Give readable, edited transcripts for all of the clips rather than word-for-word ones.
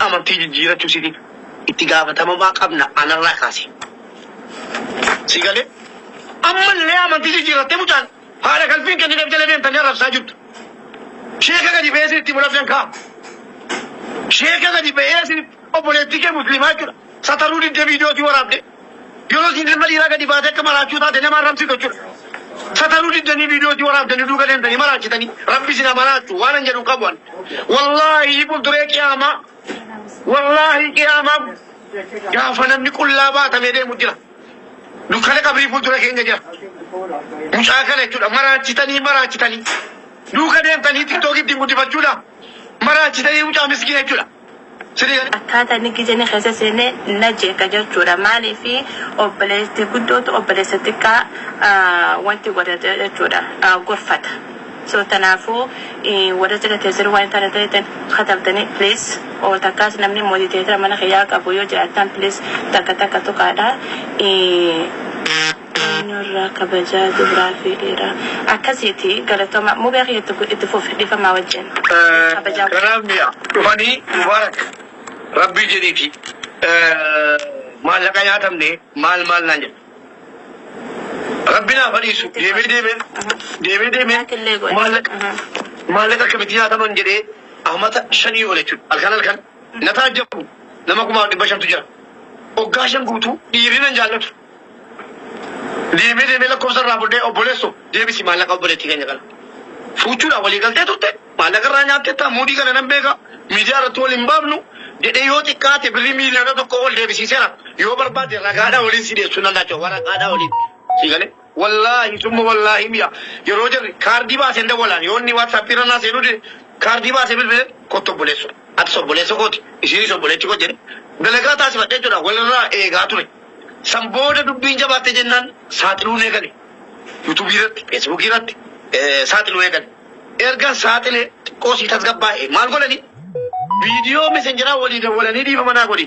amantii jijjiirachuu siiti itti gaafatamaa qabna anarraa kaasi. Si galee ammallee amantii jijjiirattee mucaan haala qalbiin kennineef jala deemtanii arrabsaa jirtu. Sheeka gadi ba'ee itti mul'atan kaa. Sheeka gadi ba'ee obboleettii kee musliimaa jechuudha. Sataruu didde viidiyootii waraabde. Yeroo isin ilma dhiiraa gadi baatee akka maraachuu taate nama arrabsitu jechuudha. Sataruu diddanii viidiyootii waraabdanii duuka deemtanii maraachitanii rabbi isin amanaachuu waan hin jedhu qabu. Wallaahi fuulduree qiyaamaa. Wallaahi qiyaamaa gaafa namni qullaa baatamee deemu jira. Dukkana qabrii fuuldura keenya jira. Mucaa kana jechuudha maraachitanii. Duuka deemtanii tiktookitti guddifachuudha. Maraachitanii mucaa miskiina jechuudha. Akkaataa inni gijanii keessa seenee na jeeqa jechuudha. Maaliif obboleessi guddootu obboleessa xiqqaa wanti godhate jechuudha. Gorfata. So kanaafuu warra cidhatee jiru waan taana ta'eetan katabdanii please takkaas namni mootii ta'eetira mana kiyyaa qabu yoo jiraatan please takka tuqaadha. Nurra kabajaa dubraa fi dhiiraa akkasiiti galatooma mubee itti fufi dhifamaa wajjin kabajaa kanaafniya dhufanii mubaarak rabbii jedhiiti maallaqa nyaatamne maal naan jedhu rabbinaa fadhiisu deemee maallaqa akkamitti nyaataman jedhee ahmata 5 ol jechuudha halkan na taajjabu nama 500 jira waggaa 5 guutuu dhiirinan jaallatu. Deemee lakkoofsa irraa buddee obboleessu deebisi maallaqa obboleettii keenya kana. Fuuchuudhaan walii galtee turte maallaqa irraa nyaattee ta'a muudii kana nan beeka miidiyaa irratti wal hin baafnu jedhee yoo xiqqaate birrii miiliyoona tokko ol deebisiiseera yoo barbaade ragaadhaa waliin si deessu nan laachoo waraqaadhaa waliin si galee wallaahi summa wallaahi mi'a yeroo jirri kaardii baasee dabalaan yoo inni waatsaappii irra naasee nuti kaardii baasee bilbilee kottu obboleessu ati obboleessa kooti isinis obboleetti koo jedhe dalagaa taasifadhee jechuudha walirraa eegaa ture. Sambooda dubbiin jabaatte jennaan saaxiluun eegale. Yuutuubii irratti, feesbuukii irratti saaxiluu eegale. Erga saaxilee xiqqoo sii tasgabbaa'e maal godhani? Viidiyoo mesenjeraa walii dawwalanii dhiifa manaa godhi.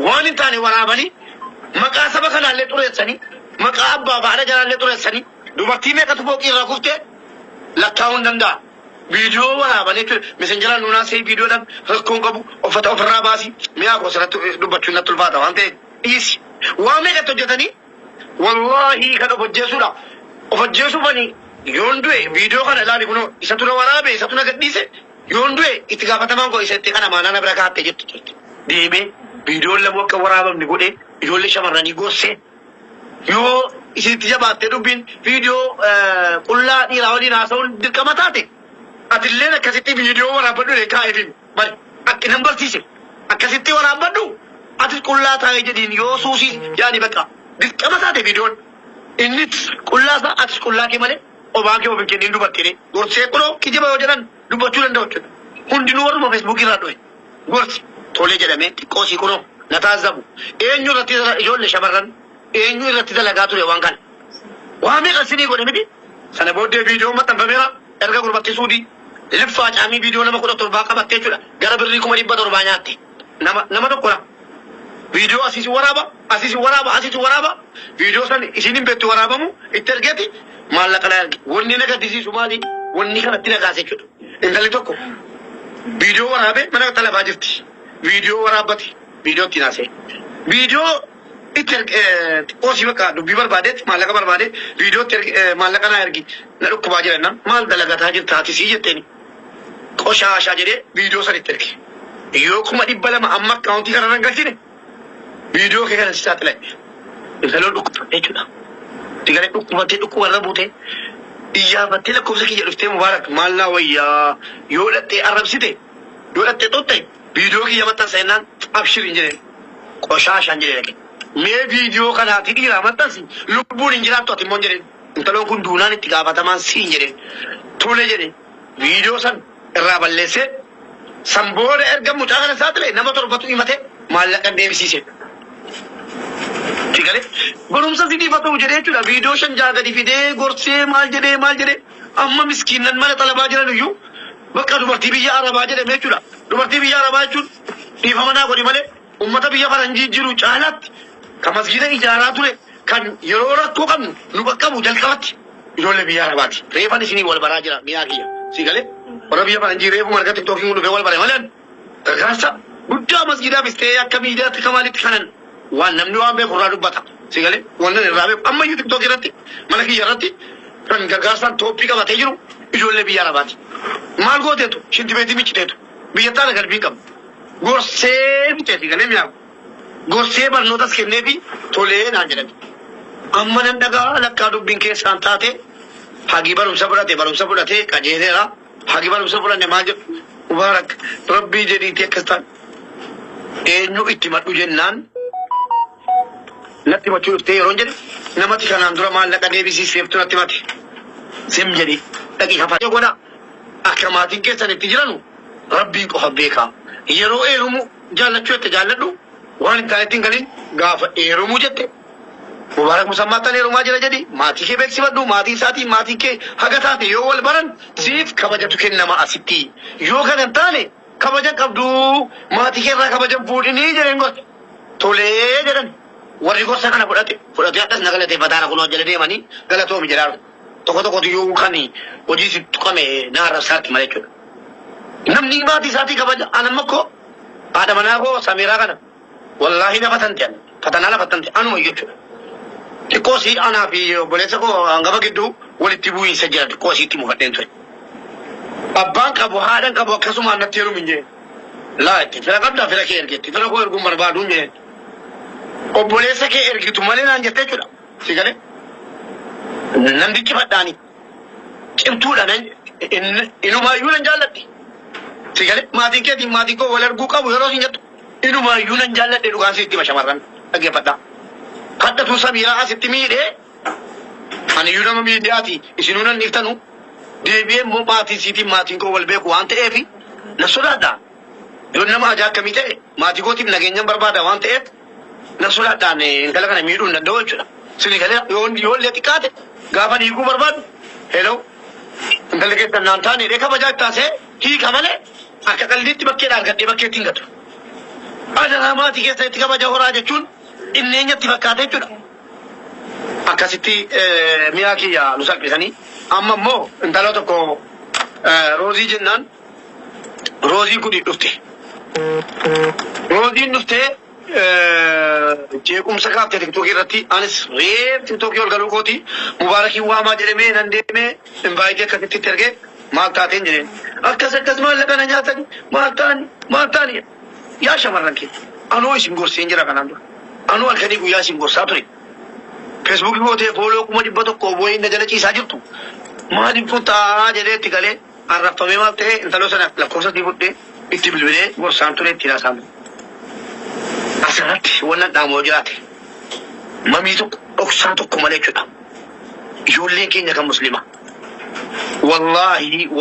Waan hin taane waraabanii maqaa saba kanaallee xureessanii maqaa abbaa fi haadha jalaallee xureessanii dubartii meeqatu fooqii irraa kuftee lakkaa'uu hin danda'a. Viidiyoo waraabanii mesenjeraan nuunaa see viidiyoodhaan rakkoon qabu uffata ofirraa baasii mi'aa gosa dubbachuun natti ulfaata waan ta'eef dhiisi. Waan meeqatti hojjetanii wallaahi kan of hojjeessuudha. Of hojjeessuufanii yoon du'e viidiyoo kana ilaali kunoo isa tuna waraabe isa tuna gadhiise yoon du'e itti gaafatamaan koo isatti kana maanana bira kaatte jettu. Deemee viidiyoon lamu akka waraabamni godhee ijoollee shamarranii gorsee yoo isinitti jabaattee dubbiin viidiyoo qullaa dhiiraa waliin haasa'uun dirqama taate atilleen akkasitti viidiyoo waraabadhu kaa'eefin bari akka nan barsiise akkasitti waraabadhu. Atis qullaa taa'ee jedhiin yoo suusii yaani bakka dirqama taate viidiyoon innis qullaasaa atis qullaa kee malee obaa kee ofiin kenniin dubartiin gorsee kunoo kijiba yoo jedhan dubbachuu danda'u jechuudha. Hundinuu warruma feesbuukii irraa dhufe gorsi tolee jedhamee xiqqoosii kunoo na taasisamu eenyu irratti ijoollee shamarran eenyu irratti dalagaa ture waan kana. Waa meeqa isinii godhe miti sana booddee viidiyoon maxxanfameera erga gurbattii suudii liffaa caamii viidiyoo nama 17 qabattee jechuudha gara birrii 700 nyaatte nama tokkodha. Video asisi waraba. Video san isinin beektu waraabamu itti ergeeti maallaqa na erge. Wanni na gaddisiisu maali? Wanni kanatti nagaase jechuudha. Intalli tokko video waraabe mana talabaa jirti. Video waraabati. Video itti naase. Video itti qoosii bakka dubbii barbaadeetti maallaqa barbaade video maallaqa na ergi. Na dhukkubaa jiranna maal dalagataa jirta ati sii jetteeni. Qoshaashaa jedhee video san itti erge. Yoo 200 amma akkaawuntii kana rangalchine. Video ke kana saaxile intaloon dhukkubate jechuudha. Digalee dhukkubarra buute iyyafattee lakkoofsa kiyya dhuftee mubaarak maallaa wayyaa yoo dhattee arrabsite yoo dhattee xotte video kiyya maxxanseenaan abshiriin jedheen qoshaashaan jedheen mee video kanaati dhiiraa maxxansi lubbuun hin jiraattu ati immoo jedheen intaloon kun duunaan itti gaafatamaan siin jedheen tole jedheen video san irraa balleessee san booda erga mucaa kana saaxile nama 7tu himate maallaqa deebisiise. Tigale gorumsa sidii fatoo jedhee jechuudha viidiyoo 5 gadi fidee gorsee maal jedhee amma miskiinan mana talabaa jiran iyyuu bakka dubartii biyya arabaa jedhame jechuudha. Dubartii biyya arabaa jechuun dhiifama naa godhi malee ummata biyya faranjii jiru caalaatti kan masjiida ijaaraa ture kan yeroo rakkoo qabnu nu qaqqabu jalqabatti ijoollee biyya arabaati. Reefan isinii wal baraa jira miyaa kiyya si galee warra biyya faranjii reefu marga tiktookii dhufee wal bare malee gargaarsa guddaa masjidaa bistee akka miidiyaatti kamaalitti kanan waan namni waan beeku irraa dubbata sigalee wannan irraa beeku amma iyyuu tiktook irratti mana kiyya irratti kan gargaarsaan tooppii qabatee jiru ijoollee biyya arabaati maal gooteetu shinti beetii micciteetu biyyattaan garbii qabu gorsee miteeti galee mi'aawu gorsee barnootas kennee fi tolee naan jedhani amma nan dhagaa lakkaa dubbiin keessaan taate hagi barumsa fudhate qajeeleera hagi barumsa fudhanne maal jedhu mubaarak rabbii jedhiitii akkas ta'an eenyu itti madhu jennaan natti machuu dhuftee yeroon jedhe namatti kanaan dura maallaqa deebisiiseeftu natti mate sim jedhi dhaqii kafatee godha akka maatiin keessan itti jiranu rabbiin qofa beekaa yeroo eerumu jaallachuu itti jaalladhu waan hin taanetiin galiin gaafa eerumu jette mubaarak musammaattan eerumaa jira jedhi maatii kee beeksifadhu maatii isaatii maatii kee haga taate yoo wal baran siif kabajatu kennama asitti yoo kana hin taane kabajan qabdu maatii kee irraa kabajan fuudhinii jedheen gorte tolee jedhan warri gorsa kana fudhatee akkas na galateeffataara kunoo jala deemanii galatoomi jedhaaru tokko yoo kan hojii si tuqame naarra isaatti malee jechuudha. Namni maatii isaatii kabaja anamma koo haadha manaa koo Samiraa kana wallaahi na fatante fatanaa na fatante anuma jechuudha. Xiqqoosi anaa fi obboleessa koo hangafa gidduu walitti bu'iinsa jira xiqqoosi itti mufadheen ture. Abbaan qabu haadhan qabu akkasuma natti heerumin jee laa itti fira qabdaa fira kee ergetti fira koo erguun barbaaduun jee obboleessa kee ergitu malee naan jettee jechuudha. Si galee namtichi fadhaani cimtuudhaan inumaayyuu nan jaalladhe. Si galee maatiin keetiin maatiin koo wal arguu qabu yeroo isin jettu inumaayyuu nan jaalladhe dhugaan si itti bashamarran dhaggeeffadhaa. Haddatu Samiraa asitti miidhee ani iyyuu nama miidhaati isinuu nan dhiiftanu deebi'ee immoo maatiin siitiin maatiin koo wal beeku waan ta'eef na sodaadha. Yoo nama ajaa akkamii ta'e maatii kootiif nageenyaan barbaada waan ta'eef na sodaadhaan intala kana miidhuu hin danda'u jechuudha. Sini galee yoo illee xiqqaate gaafa hiikuu barbaadu hello intalli keessan naan taane dee kabajaa taasee hiika malee akka qalliitti bakkeedhaan gadhee bakkeetti hin gatu. Aadaa maatii keessa itti kabaja horaa jechuun inni eenyatti fakkaata jechuudha. Akkasitti mi'a kiyya nu salphisanii amma immoo intala tokko Roozii jennaan Rooziin kun dhufte. Rooziin dhuftee jeequmsa kaaftee tiktookii irratti anis reef tiktookii ol galuu kooti mubaarakiin waamaa jedhamee nan deemee invaayitee akkasitti ergee maal taateen jedheen akkas maallaqa na nyaatani maal taani yaa shamarran kee anoo isin gorseen jira kanaan dura anoo halkanii guyyaa isin gorsaa ture feesbuukii gootee fooloo 100 boo'in na jala ciisaa jirtu maaliif fuutaa jedheetti galee arraffamee maal ta'e intaloo sana lakkoofsa itti fudhee itti bilbilee gorsaan ture itti naasaan asirratti wannan dhaamoo jiraate mamii tokko dhoksaa tokko malee jechuudha. Ijoolleen keenya kan musliima.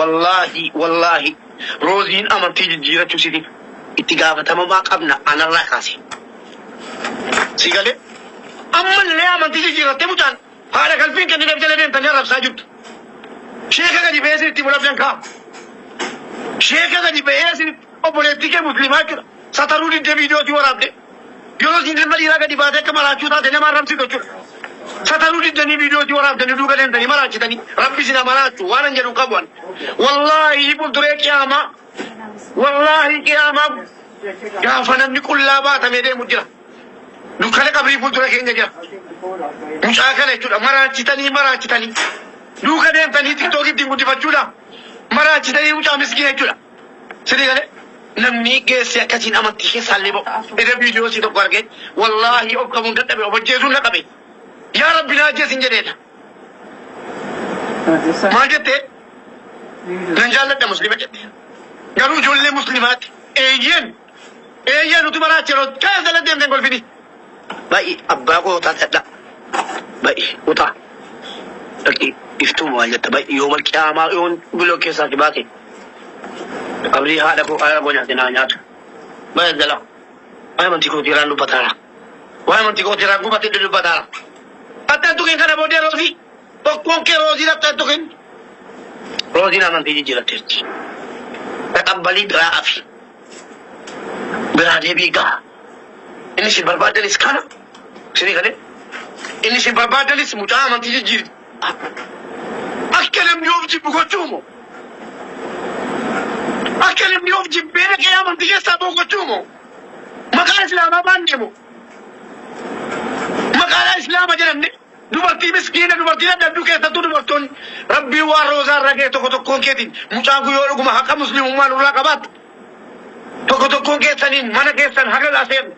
Wallaahi Rooziin amantii jijjiirachuu siitiif itti gaafatamaa qabna anarraa kaase. Si galee ammallee amantii jijjiirattee mucaan haadha qalbiin kennineef jala deemtanii arrabsaa jirtu. Sheeka gadi ba'ee sinitti mul'atan kaa. Sheeka gadi ba'ee sinitti obboleettii kee musliimaa jechuudha. Sataruu diddee viidiyootii waraabde. Yeroo isin ilma dhiiraa gadi baatee akka maraachuu taate nama arrabsitu jechuudha. Sataruu diddanii viidiyootii waraabdanii duuba deemtanii maraachitanii rabbi isin maraachu waan an jedhu qabu wallaahi fuulduree qiyaamaa gaafa namni qullaa baatamee deemu jira. Dukkana qabrii fuuldura keenya jira. Mucaa kana jechuudha maraachitanii duuka deemtanii tiktookii ittiin guddifachuudha. Maraachitanii mucaa miskiina jechuudha. Sidii galee namni geesse akkasiin amantii keessaallee ba'u. Eda viidiyoo si tokko argee wallaahi of qabuun dadhabe of ajjeesuun na qabe. Yaa Rabbi na ajjeesin jedheedha. Maal jettee? Nan jaalladha muslima jette. Garuu ijoollee muslimaatti eeyyeen nuti maraachiroo kaas dala deemteen golfini. Baay'ee abbaa koo taatadha. Baay'ee utaa. Dhaqii iftuuma waan jetta baay'ee yoo malqiyaamaa yoo biloo keessaatti baate. Qabrii haadha koo nyaate naa nyaatu. Baay'ee jala. Waa'ee amantii koo tiraan dubbataara. Waa'ee amantii koo tiraan gubatee dubbataara. Attaan tuqeen kana booddee Roozii. Tokkoon kee Roozii attaan tuqeen. Rooziin amantii jijjiiratteetti. Taqabbalii biraa afi. Biraa deebii gahaa. Inni si barbaadanis kana. Sinii galee. Inni si barbaadanis mucaa amantii jijjiirti. Akka namni of jibbu gochuumoo. Akka namni of jibbee dhaqee amantii keessaa boqochuu moo maqaa islaamaa baanneemo maqaa islaamaa jedhamne dubartii miskiina dubartii dadhabduu keessattuu dubartoonni rabbii waan roozaa irra ga'e tokkoon keetiin mucaan kun yoo dhuguma haqa muslimummaa nurraa qabaatu tokkoon keessaniin mana keessan haga laaseenu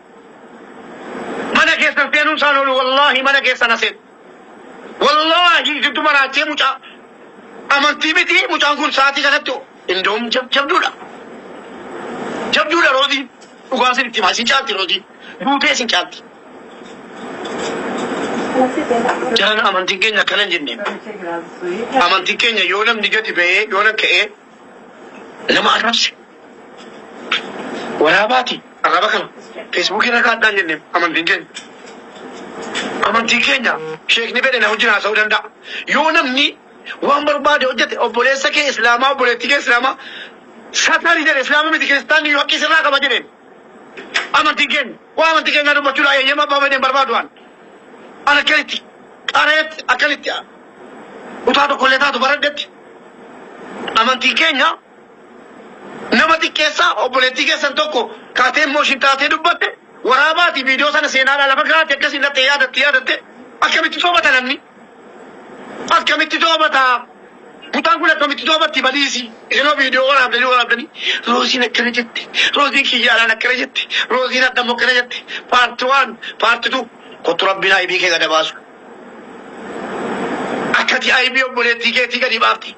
mana keessan seenuun isaan oolu wallaahi mana keessan aseen wallaahi jiddu maraachee mucaa amantii miti mucaan kun sa'aatii kanatti indoom jabduudha roozii dhugaa isin itti himaa isin caalti roozii duutee isin caalti. Jalan amantiin keenya akkana hin jenne amantiin keenya yoo namni gadi ba'ee yoo nan ka'ee nama arrabse waraabaati arraba kana feesbuukii irra kaadhaan jenne amantiin keenya sheekni fedhe na wajjin haasa'uu danda'a yoo namni waan barbaade hojjete obboleessa kee islaamaa obboleettii kee islaamaa satarii jedhe islaama miti kiristaanni yoo akkis irraa qaba jedheen amantiin keenya waa amantii keenya dubbachuudha eeyyama abbaa fedheen barbaadu waan ana akkanitti qareetti akkanitti utaa tokkollee taatu baraddetti amantiin keenya nama xiqqeessaa obboleettii keessan tokko kaatee mooshin taatee dubbatte waraabaati viidiyoo sana seenaadhaa lafa gaate akkasiin dhattee yaadatte akkamitti soobata namni akkamitti soobata mutaan kun akkamitti soobatti baliisi isinoo viidiyoo waraabdanii rooziin akkana jette rooziin kiyyaadhaan akkana jette rooziin addammoo akkana jette paarti 1 paarti 2 kottu rabbiin aybii kee gada baasu akkati aybii obboleettii keetii gadi baafti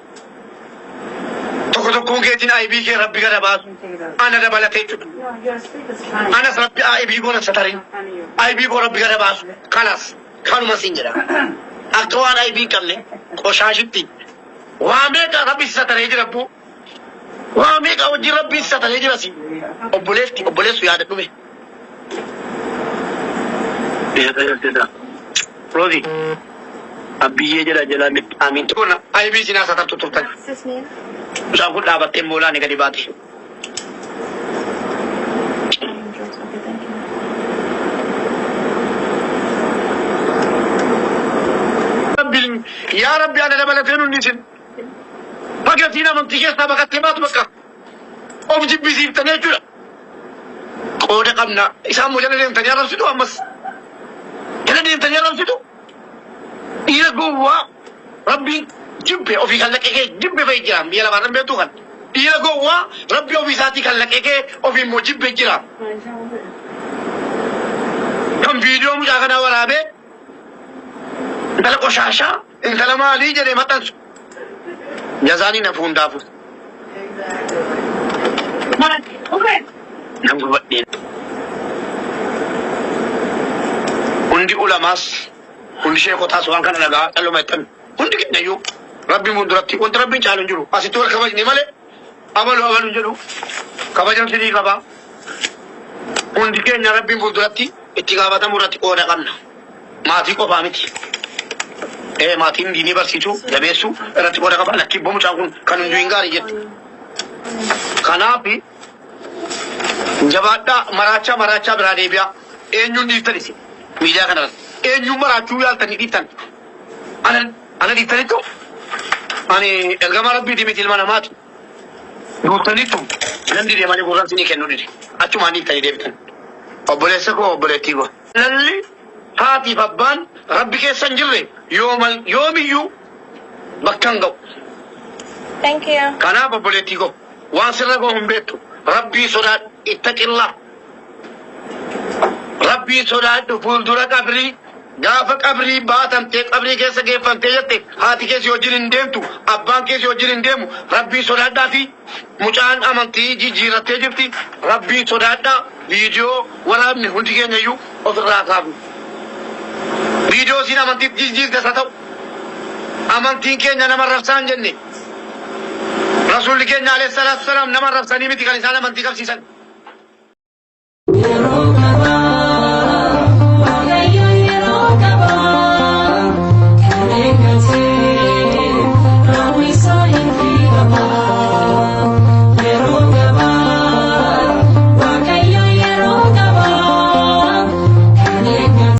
tokkoon keetiin aybii kee rabbi gada baasu ana dabalatee jechuudha anas rabbi aybii goona satarin aybii koo rabbi gada baasu kanas kanuma siin jedha akka waan aybii qabne qoshaashitti waa meeqa rabbi sataree jira buu waa meeqa wajjin rabbi sataree jira si obboleessu yaada dhume Rozi, abiye jala amin tu na, aybi sina satar tutur tak. Usah aku dapat tembola ni kadi bati. Ya Rabbi ana dabala tenun nisin. Baga tina mantiges na baga temat baka. Objib bisib tanya jura. Koda kamna, isam mo jana dem tanya rasu tu amas. Kena dia tanya dalam situ. Ia gua Rabbi jumpe ofi kan leke jumpe baik jam. Ia lawan Rabbi tu kan. Ia gua Rabbi ofi sati kan leke ofi mo jumpe jam. Kam video mu jangan awal abe. Kalau kau syasha, kalau mali jadi matan. Jazani na phone dafu. Mana? Okay. Nampu buat ni. Hundi ulamas, hundi sheekotaas waan kana dhagaa dhaluma jettan hundi kennayyuu rabbi munduratti wanti rabbiin caalu hin jiru asitti wal kabajni malee abalu jedhu kabajan sidii qaba hundi keenya rabbiin munduratti itti gaafatamuu irratti qooda qabna maatii qofaa miti maatiin diinii barsiisuu jabeessuu irratti qooda qaba lakkibbo mucaan kun kan hunduu hin gaarii jettu kanaafi jabaadhaa maraachaa biraa deebi'a eenyuun dhiiftanisi media kana eenyu maraachuu yaaltanii dhiiftan ana dhiiftanitu ani ergama rabbiiti miti ilma namaati duutanitu namni deemanii gurraan sinii kennuu dide achumaan dhiiftanii deebitan obboleessa koo obboleettii koo lalli haatiif abbaan rabbi keessa hin jirre yoomiyyuu bakka hin ga'u. Thank you. Kanaaf obboleettii koo waan sirra koo hin beektu rabbii sodaadhu ittaqillaa. Rabbi sodaadhu fuuldura qabrii gaafa qabrii baatamtee qabrii keessa geeffamtee jette haati keessi wajjin hin deemtu abbaan keessi wajjin hin deemu rabbii sodaadhaa fi mucaan amantii jijjiirattee jirti rabbii sodaadhaa viidiyoo waraabni hundi keenya iyyuu ofirraa kaabu viidiyoo siin amantii jijjiirtes haa ta'u amantiin keenya nama rabsaan jenne rasuulli keenya alayhi salaatu wasalaam nama rabsanii miti kan isaan amantii qabsiisan